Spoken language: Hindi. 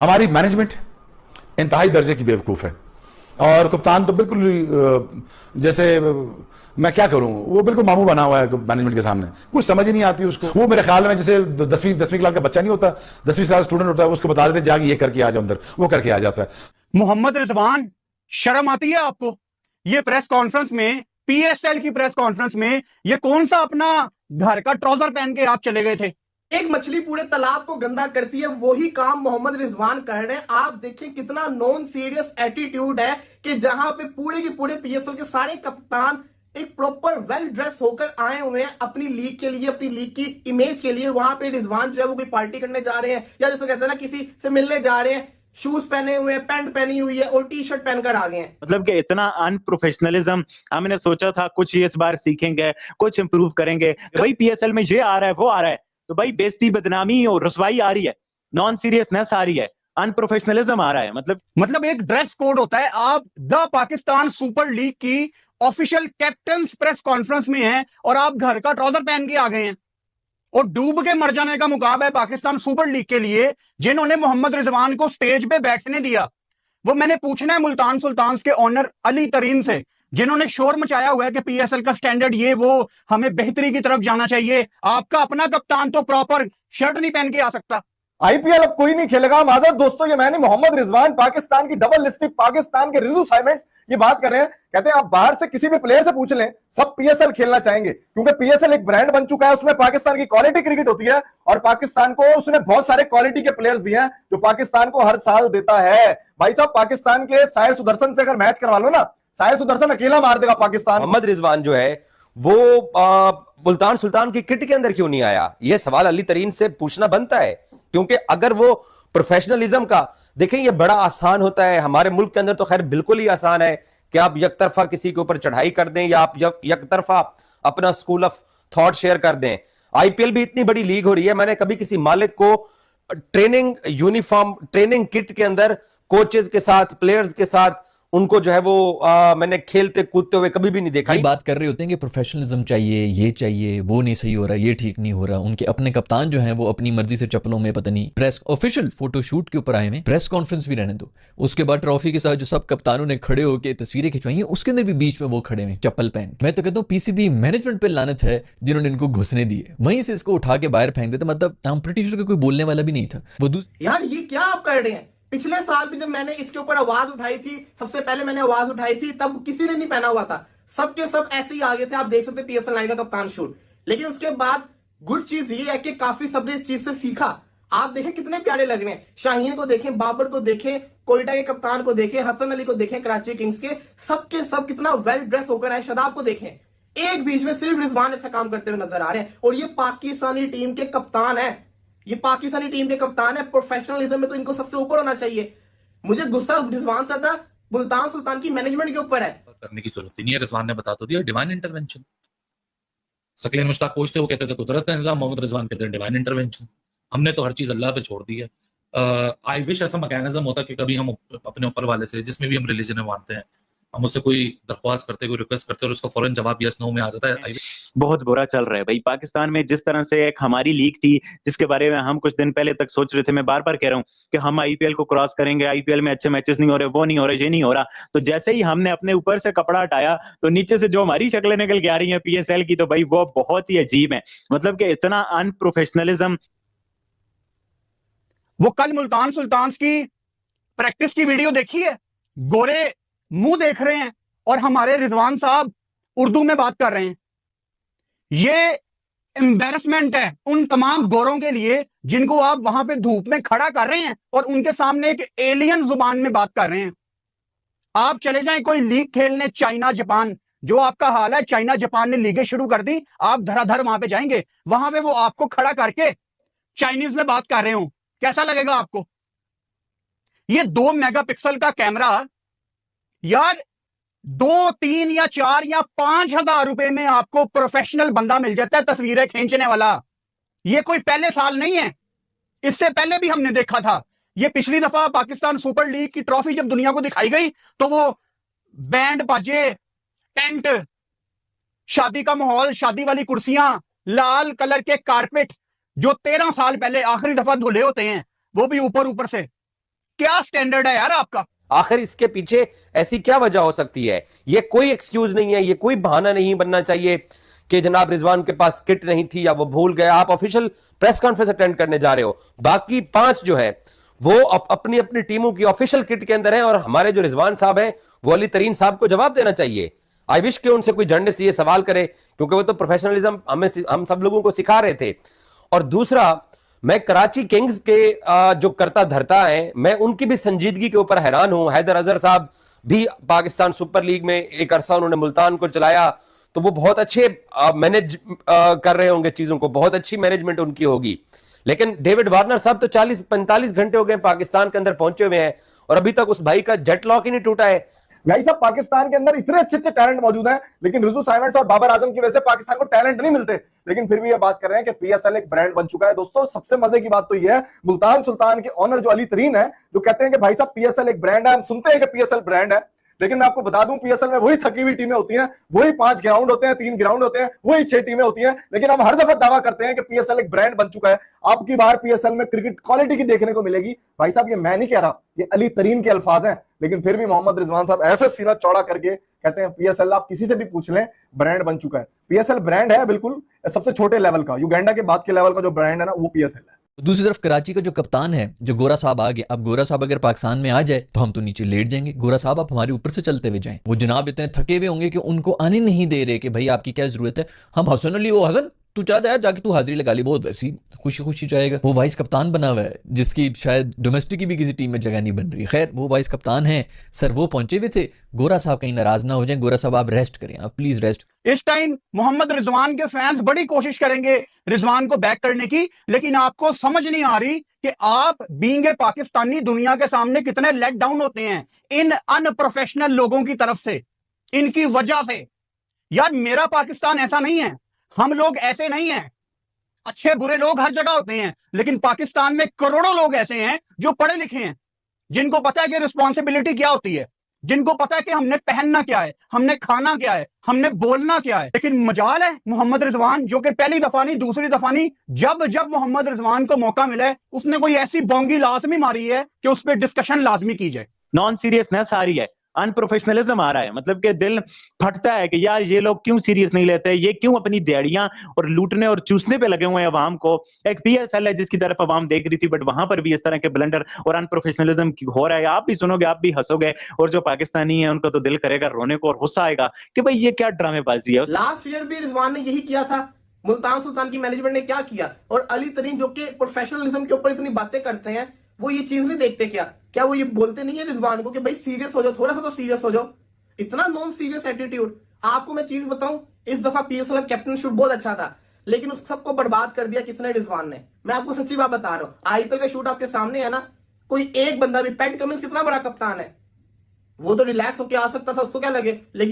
हमारी मैनेजमेंट इंतहाई दर्जे की बेवकूफ है और कप्तान तो बिल्कुल जैसे मैं क्या करूं, वो बिल्कुल मामू बना हुआ है मैनेजमेंट के सामने, कुछ समझ ही नहीं आती उसको। वो मेरे ख्याल में जैसे 10वीं क्लास का बच्चा नहीं होता, 10वीं क्लास स्टूडेंट होता है, उसको बता देते जाके ये करके आ जाओ अंदर, वो करके आ जाता है। मोहम्मद रिजवान, शर्म आती है आपको? ये प्रेस कॉन्फ्रेंस में, पीएसएल की प्रेस कॉन्फ्रेंस में, ये कौन सा अपना घर का ट्राउजर पहन के आप चले गए थे? एक मछली पूरे तालाब को गंदा करती है, वही काम मोहम्मद रिजवान कर रहे हैं। आप देखें कितना नॉन सीरियस एटीट्यूड है कि जहां पे पूरे के पूरे पीएसएल के सारे कप्तान एक प्रॉपर वेल ड्रेस होकर आए हुए हैं अपनी लीग के लिए, अपनी लीग की इमेज के लिए। वहां पे रिजवान जो है वो कोई पार्टी करने जा रहे हैं या जैसे कहते हैं ना किसी से मिलने जा रहे हैं, शूज पहने हुए हैं, पैंट पहनी हुई है और टी शर्ट पहनकर आ गए हैं। मतलब कि इतना अनप्रोफेशनलिज्म हमने सोचा था कुछ इस बार सीखेंगे, कुछ इंप्रूव करेंगे। भाई पीएसएल में ये आ रहा है, वो आ रहा है, तो भाई बेइज्जती, बदनामी और रुसवाई आ रही है, नॉन सीरियसनेस आ रही है, अनप्रोफेशनलिज्म आ रहा है। मतलब एक ड्रेस कोड होता है। आप द पाकिस्तान सुपर लीग की ऑफिशियल कैप्टन प्रेस कॉन्फ्रेंस में हैं और आप घर का ट्राउजर पहन के आ गए हैं और डूब के मर जाने का मुकाबला है पाकिस्तान सुपर लीग के लिए। जिन्होंने मोहम्मद रिजवान को स्टेज पे बैठने दिया, वो मैंने पूछना है मुल्तान सुल्तान्स के ऑनर अली तरीन से, जिन्होंने शोर मचाया हुआ है कि पीएसएल का स्टैंडर्ड ये वो, हमें बेहतरी की तरफ जाना चाहिए। आपका अपना कप्तान तो प्रॉपर शर्ट नहीं पहन के आ सकता। आईपीएल अब कोई नहीं खेलेगा। माजर दोस्तों, ये मैंने मोहम्मद रिजवान पाकिस्तान की डबल लिस्टेड, पाकिस्तान के रिजू साइमेंट्स ये बात कर रहे हैं। कहते हैं आप बाहर से किसी भी प्लेयर से पूछ लें, सब पीएसएल खेलना चाहेंगे क्योंकि पीएसएल एक ब्रांड बन चुका है, उसमें पाकिस्तान की क्वालिटी क्रिकेट होती है और पाकिस्तान को उसने बहुत सारे क्वालिटी के प्लेयर्स दिए हैं जो पाकिस्तान को हर साल देता है। भाई साहब, पाकिस्तान के साय सुदर्शन से अगर मैच करवा लो ना, साय सुदर्शन अकेला मार देगा पाकिस्तान। मोहम्मद रिजवान जो है वो मुल्तान सुल्तान की किट के अंदर क्यों नहीं आया, यह सवाल अली तरीन से पूछना बनता है। क्योंकि अगर वो प्रोफेशनलिज्म का देखें, ये बड़ा आसान होता है हमारे मुल्क के अंदर, तो खैर बिल्कुल ही आसान है कि आप एक तरफा किसी के ऊपर चढ़ाई कर दें या आप एक तरफा अपना स्कूल ऑफ थॉट शेयर कर दें। आईपीएल भी इतनी बड़ी लीग हो रही है, मैंने कभी किसी मालिक को ट्रेनिंग यूनिफॉर्म, ट्रेनिंग किट के अंदर कोचेज के साथ, प्लेयर्स के साथ उनको जो है वो मैंने खेलते कूदते हुए कभी भी नहीं देखा। बात कर रहे होते हैं कि प्रोफेशनलिज्म चाहिए, ये चाहिए, वो नहीं सही हो रहा, ये ठीक नहीं हो रहा। उनके अपने कप्तान जो हैं वो अपनी मर्जी से चप्पलों में पता नहीं प्रेस ऑफिशियल फोटोशूट के ऊपर आए हैं, प्रेस कॉन्फ्रेंस भी रहने दो, उसके बाद ट्रॉफी के साथ जो सब कप्तानों ने खड़े होकर तस्वीरें खिंचवाई हैं उसके अंदर भी बीच में वो खड़े हैं चप्पल पहन। मैं तो कहता हूँ पीसीबी मैनेजमेंट पे लानत है जिन्होंने इनको घुसने दिए, वहीं से इसको उठा के बाहर फेंक देते। मतलब हम ब्रिटिश का कोई बोलने वाला भी नहीं था। वो यार ये क्या आप कर रहे हैं? पिछले साल भी जब मैंने इसके ऊपर आवाज उठाई थी, सबसे पहले मैंने आवाज उठाई थी, तब किसी ने नहीं पहना हुआ था, सबके सब ऐसे ही आगे से आप देख सकते पीएसएल 9 का कप्तान शूट। लेकिन उसके बाद गुड चीज ये है कि काफी सबने इस चीज से सीखा। आप देखें कितने प्यारे लग रहे हैं, शाहीन को देखें, बाबर को देखें, कोयटा के कप्तान को देखें, हसन अली को देखें, कराची किंग्स के, सबके सब कितना वेल ड्रेस होकर आए। शदाब को देखें, एक बीच में सिर्फ रिजवान ऐसा काम करते हुए नजर आ रहे हैं और ये पाकिस्तानी टीम के कप्तान है, ये पाकिस्तानी टीम के कप्तान है। प्रोफेशनलिज्म में तो इनको सबसे ऊपर होना चाहिए। मुझे गुस्सा रिजवान सर था मुल्तान सुल्तान की मैनेजमेंट के ऊपर है। करने की जरूरत नहीं है, रिजवान ने बता तो दिया, divine intervention. Saqlain Mushtaq coach थे, वो कहते थे कुदरत का निजाम, मोहम्मद रिजवान कहते हैं डिवाइन इंटरवेंशन। हमने तो हर चीज अल्लाह पे छोड़ दी है। आई विश ऐसा मैकेनिज्म होता कि कभी हम अपने ऊपर वाले से, जिसमें भी हम रिलीजन में मानते हैं, हम उससे कोई दरख्वास्त करते, कोई रिक्वेस्ट करते और उसका फौरन जवाब यस नो में आ जाता है। बहुत बुरा चल रहा है भाई पाकिस्तान में। जिस तरह से एक हमारी लीग थी जिसके बारे में हम कुछ दिन पहले तक सोच रहे थे, मैं बार बार कह रहा हूं कि हम आईपीएल को क्रॉस करेंगे, आईपीएल में अच्छे मैचेस नहीं हो रहे, वो नहीं हो रहे, ये नहीं हो रहा, तो जैसे ही हमने अपने ऊपर से कपड़ा हटाया तो नीचे से जो हमारी शक्लें निकल के आ रही है पीएसएल की, तो भाई वो बहुत ही अजीब है। मतलब कि इतना अनप्रोफेशनलिज्म। वो कल मुल्तान सुल्तान की प्रैक्टिस की वीडियो देखी है, गोरे मुंह देख रहे हैं और हमारे रिजवान साहब उर्दू में बात कर रहे हैं। ये एम्बैरसमेंट है उन तमाम गोरों के लिए जिनको आप वहां पे धूप में खड़ा कर रहे हैं और उनके सामने एक एलियन जुबान में बात कर रहे हैं। आप चले जाएं कोई लीग खेलने चाइना जापान, जो आपका हाल है, चाइना जापान ने लीगें शुरू कर दी, आप धराधर वहां पे जाएंगे, वहां पे वो आपको खड़ा करके चाइनीज में बात कर रहे हो, कैसा लगेगा आपको? ये 2 मेगापिक्सल का कैमरा यार 2, 3 या 4 या 5,000 रुपए में आपको प्रोफेशनल बंदा मिल जाता है तस्वीरें खींचने वाला। ये कोई पहले साल नहीं है, इससे पहले भी हमने देखा था। ये पिछली दफा पाकिस्तान सुपर लीग की ट्रॉफी जब दुनिया को दिखाई गई तो वो बैंड बाजे, टेंट, शादी का माहौल, शादी वाली कुर्सियां, लाल कलर के कारपेट जो 13 साल पहले आखिरी दफा धुले होते हैं, वो भी ऊपर ऊपर से, क्या स्टैंडर्ड है यार आपका? आखिर इसके पीछे ऐसी क्या वजह हो सकती है? ये कोई एक्सक्यूज नहीं है, ये कोई बहाना नहीं बनना चाहिए कि जनाब रिजवान के पास किट नहीं थी या वो भूल गया। आप ऑफिशियल प्रेस कॉन्फ्रेंस अटेंड करने जा रहे हो, बाकी 5 जो है वो अपनी अपनी टीमों की ऑफिशियल किट के अंदर है, और हमारे जो रिजवान साहब हैं वो अली तरीन साहब को जवाब देना चाहिए। आई विश कि उनसे कोई जर्नलिस्ट ये सवाल करे, क्योंकि वो तो प्रोफेशनलिज्म हम सब लोगों को सिखा रहे थे। और दूसरा, मैं कराची किंग्स के जो करता धरता है, मैं उनकी भी संजीदगी के ऊपर हैरान हूं। हैदर अजहर साहब भी पाकिस्तान सुपर लीग में एक अरसा उन्होंने मुल्तान को चलाया, तो वो बहुत अच्छे मैनेज कर रहे होंगे चीजों को, बहुत अच्छी मैनेजमेंट उनकी होगी। लेकिन डेविड वार्नर साहब तो 40-45 घंटे हो गए पाकिस्तान के अंदर पहुंचे हुए हैं, और अभी तक उस भाई का जेट लॉक ही नहीं टूटा है। भाई साहब, पाकिस्तान के अंदर इतने अच्छे अच्छे टैलेंट मौजूद हैं, लेकिन रिजू साइमंड्स और बाबर आजम की वजह से पाकिस्तान को टैलेंट नहीं मिलते। लेकिन फिर भी ये बात कर रहे हैं कि पीएसएल एक ब्रांड बन चुका है। दोस्तों, सबसे मजे की बात तो ये है, मुल्तान सुल्तान के ऑनर जो अली तरीन है, जो कहते हैं कि भाई साहब पीएसएल एक ब्रांड है। हम सुनते हैं कि पीएसएल ब्रांड है, लेकिन मैं आपको बता दूं पीएसएल में वही थकी हुई टीमें होती हैं, वही 5 ग्राउंड होते हैं, 3 ग्राउंड होते हैं, वही 6 टीमें होती हैं। लेकिन हम हर दफा दावा करते हैं कि पीएसएल एक ब्रांड बन चुका है। आपकी बार पीएसएल में क्रिकेट क्वालिटी की देखने को मिलेगी। भाई साहब, ये मैं नहीं कह रहा, ये अली तरीन के अल्फाज हैं। लेकिन फिर भी मोहम्मद रिजवान साहब ऐसे सीना चौड़ा करके कहते हैं पीएसएल, आप किसी से भी पूछ लें, ब्रांड बन चुका है। पीएसएल ब्रांड है बिल्कुल सबसे छोटे लेवल का, युगांडा के बाद के लेवल का जो ब्रांड है ना, वो पीएसएल है। दूसरी तरफ कराची का जो कप्तान है, जो गोरा साहब आ गया, अब गोरा साहब अगर पाकिस्तान में आ जाए तो हम तो नीचे लेट जाएंगे। गोरा साहब आप हमारे ऊपर से चलते हुए जाएं। वो जनाब इतने थके हुए होंगे कि उनको आने नहीं दे रहे कि भाई आपकी क्या जरूरत है। हम हसन अली, वो हसन तू चाहता है जाके तू हाजिरी लगा ली, बहुत वैसी खुशी खुशी जाएगा। वो वाइस कप्तान बना हुआ है, जिसकी शायद डोमेस्टिक की भी किसी टीम में जगह नहीं बन रही। खैर, वो वाइस कप्तान है सर, वो पहुंचे हुए थे। गोरा साहब कहीं नाराज ना हो जाए। गोरा साहब आप रेस्ट करें, आप प्लीज रेस्ट। इस टाइम मोहम्मद रिजवान के फैंस बड़ी कोशिश करेंगे रिजवान को बैक करने की, लेकिन आपको समझ नहीं आ रही कि आप बीइंग ए पाकिस्तानी दुनिया के सामने कितने लेट डाउन होते हैं इन अनप्रोफेशनल लोगों की तरफ से, इनकी वजह से। यार, मेरा पाकिस्तान ऐसा नहीं है, हम लोग ऐसे नहीं हैं। अच्छे बुरे लोग हर जगह होते हैं, लेकिन पाकिस्तान में करोड़ों लोग ऐसे हैं जो पढ़े लिखे हैं, जिनको पता है कि रिस्पॉन्सिबिलिटी क्या होती है, जिनको पता है कि हमने पहनना क्या है, हमने खाना क्या है, हमने बोलना क्या है। लेकिन मजाल है मोहम्मद रिजवान, जो कि पहली दफा नहीं, दूसरी दफा नहीं, जब जब मोहम्मद रिजवान को मौका मिला है, उसने कोई ऐसी बोंगी लाजमी मारी है कि उस पर डिस्कशन लाजमी की जाए। नॉन सीरियसनेस आ रही है, अनप्रोफेशनलिज्म आ रहा है। मतलब कि दिल फटता है कि यार ये लोग क्यों सीरियस नहीं लेते, ये क्यों अपनी दिहाड़ियां और लूटने और चूसने पे लगे हुए हैं अवाम को। एक पीएसएल है जिसकी तरफ अवाम देख रही थी, बट वहां पर भी इस तरह के ब्लंडर और अनप्रोफेशनलिज्म हो रहा है। आप भी सुनोगे, आप भी हंसोगे, और जो पाकिस्तानी है उनको तो दिल करेगा रोने को और गुस्सा आएगा कि भाई ये क्या ड्रामेबाजी है। लास्ट ईयर भी रिजवान ने यही किया था, मुल्तान सुल्तान की मैनेजमेंट ने क्या किया। और अली तरीन जो कि प्रोफेशनलिज्म के ऊपर इतनी बातें करते हैं, वो ये चीज नहीं देखते क्या वो ये बोलते नहीं है रिजवान को कि भाई सीरियस हो जाओ, थोड़ा सा तो सीरियस हो जाओ। इतना नॉन सीरियस एटीट्यूड। आपको मैं चीज बताऊं, इस दफा पीएसएल का कैप्टन शूट बहुत अच्छा था, लेकिन उस सबको बर्बाद कर दिया किसने? रिजवान ने। मैं आपको सच्ची बात बता रहा हूं, आईपीएल का शूट आपके सामने है ना, कोई एक बंदा भी, पैट कमिंस कितना बड़ा कप्तान है, वो तो रिलैक्स होकर आ सकता था, उसको क्या लगे। लेकिन